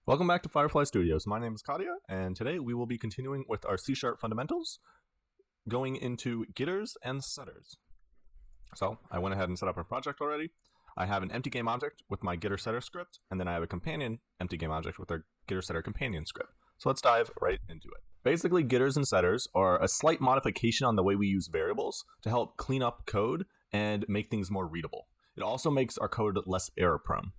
Welcome back to Firefly Studios. My name is Kadia, and today we will be continuing with our C# fundamentals, going into getters and setters. So I went ahead and set up our project already. I have an empty game object with my getter setter script, and then I have a companion empty game object with our getter setter companion script. So let's dive right into it. Basically, getters and setters are a slight modification on the way we use variables to help clean up code and make things more readable. It also makes our code less error prone.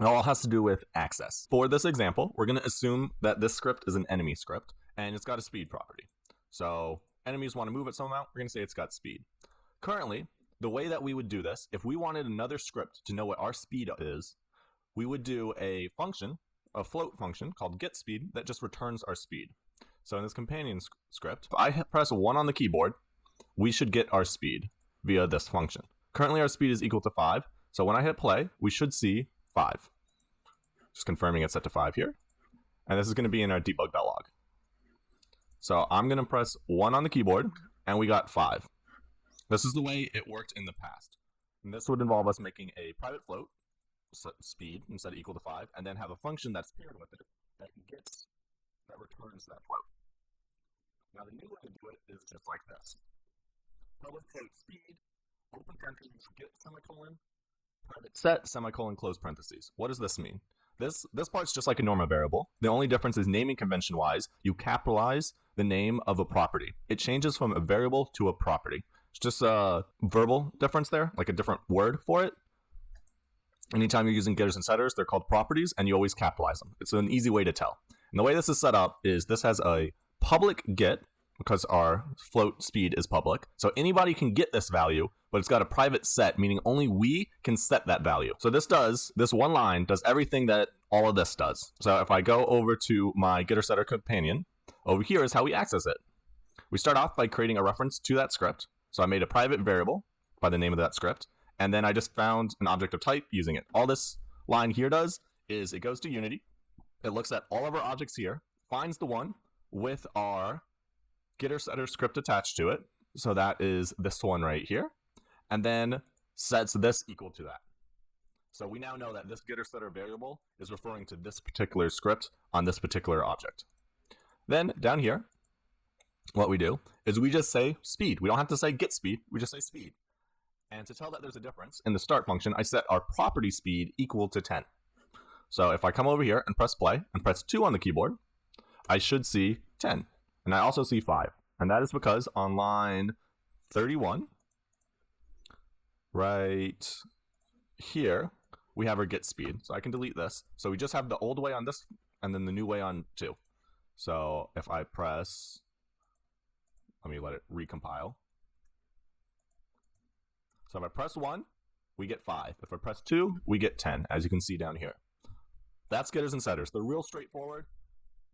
It all has to do with access. For this example, we're going to assume that this script is an enemy script, and it's got a speed property. So enemies want to move it some amount, we're going to say it's got speed. Currently, the way that we would do this, if we wanted another script to know what our speed is, we would do a function, a float function called getSpeed that just returns our speed. So in this companion script, if I press 1 on the keyboard, we should get our speed via this function. Currently our speed is equal to 5, so when I hit play, we should see 5. Just confirming it's set to 5 here. And this is going to be in our debug.log. So I'm going to press 1 on the keyboard, and we got 5. This is the way it worked in the past. And this would involve us making a private float, speed, instead of equal to 5, and then have a function that's paired with it that returns that float. Now the new way to do it is just like this. Public float speed, open parentheses, get semicolon, private set, semicolon, close parentheses. What does this mean? This part's just like a normal variable. The only difference is naming convention-wise, you capitalize the name of a property. It changes from a variable to a property. It's just a verbal difference there, like a different word for it. Anytime you're using getters and setters, they're called properties, and you always capitalize them. It's an easy way to tell. And the way this is set up is this has a public get, because our float speed is public. So anybody can get this value, but it's got a private set, meaning only we can set that value. So this one line does everything that all of this does. So if I go over to my getter setter companion, over here is how we access it. We start off by creating a reference to that script. So I made a private variable by the name of that script, and then I just found an object of type using it. All this line here does is it goes to Unity, it looks at all of our objects here, finds the one with our getter setter script attached to it, so that is this one right here, and then sets this equal to that. So we now know that this getter setter variable is referring to this particular script on this particular object. Then down here, what we do is we just say speed. We don't have to say get speed, we just say speed. And to tell that there's a difference, in the start function, I set our property speed equal to 10. So if I come over here and press play and press 2 on the keyboard, I should see 10. And I also see 5. And that is because on line 31, right here, we have our get speed. So I can delete this. So we just have the old way on this and then the new way on 2. So if I press, let me let it recompile. So if I press 1, we get 5. If I press 2, we get 10, as you can see down here. That's getters and setters. They're real straightforward.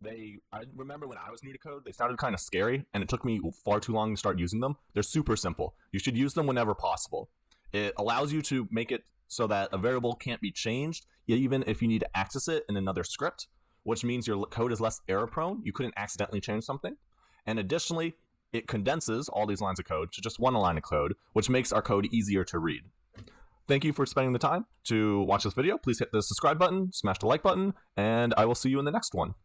I remember when I was new to code, they sounded kind of scary, and it took me far too long to start using them. They're super simple. You should use them whenever possible. It allows you to make it so that a variable can't be changed, even if you need to access it in another script, which means your code is less error prone. You couldn't accidentally change something. And additionally, it condenses all these lines of code to just one line of code, which makes our code easier to read. Thank you for spending the time to watch this video. Please hit the subscribe button, smash the like button, and I will see you in the next one.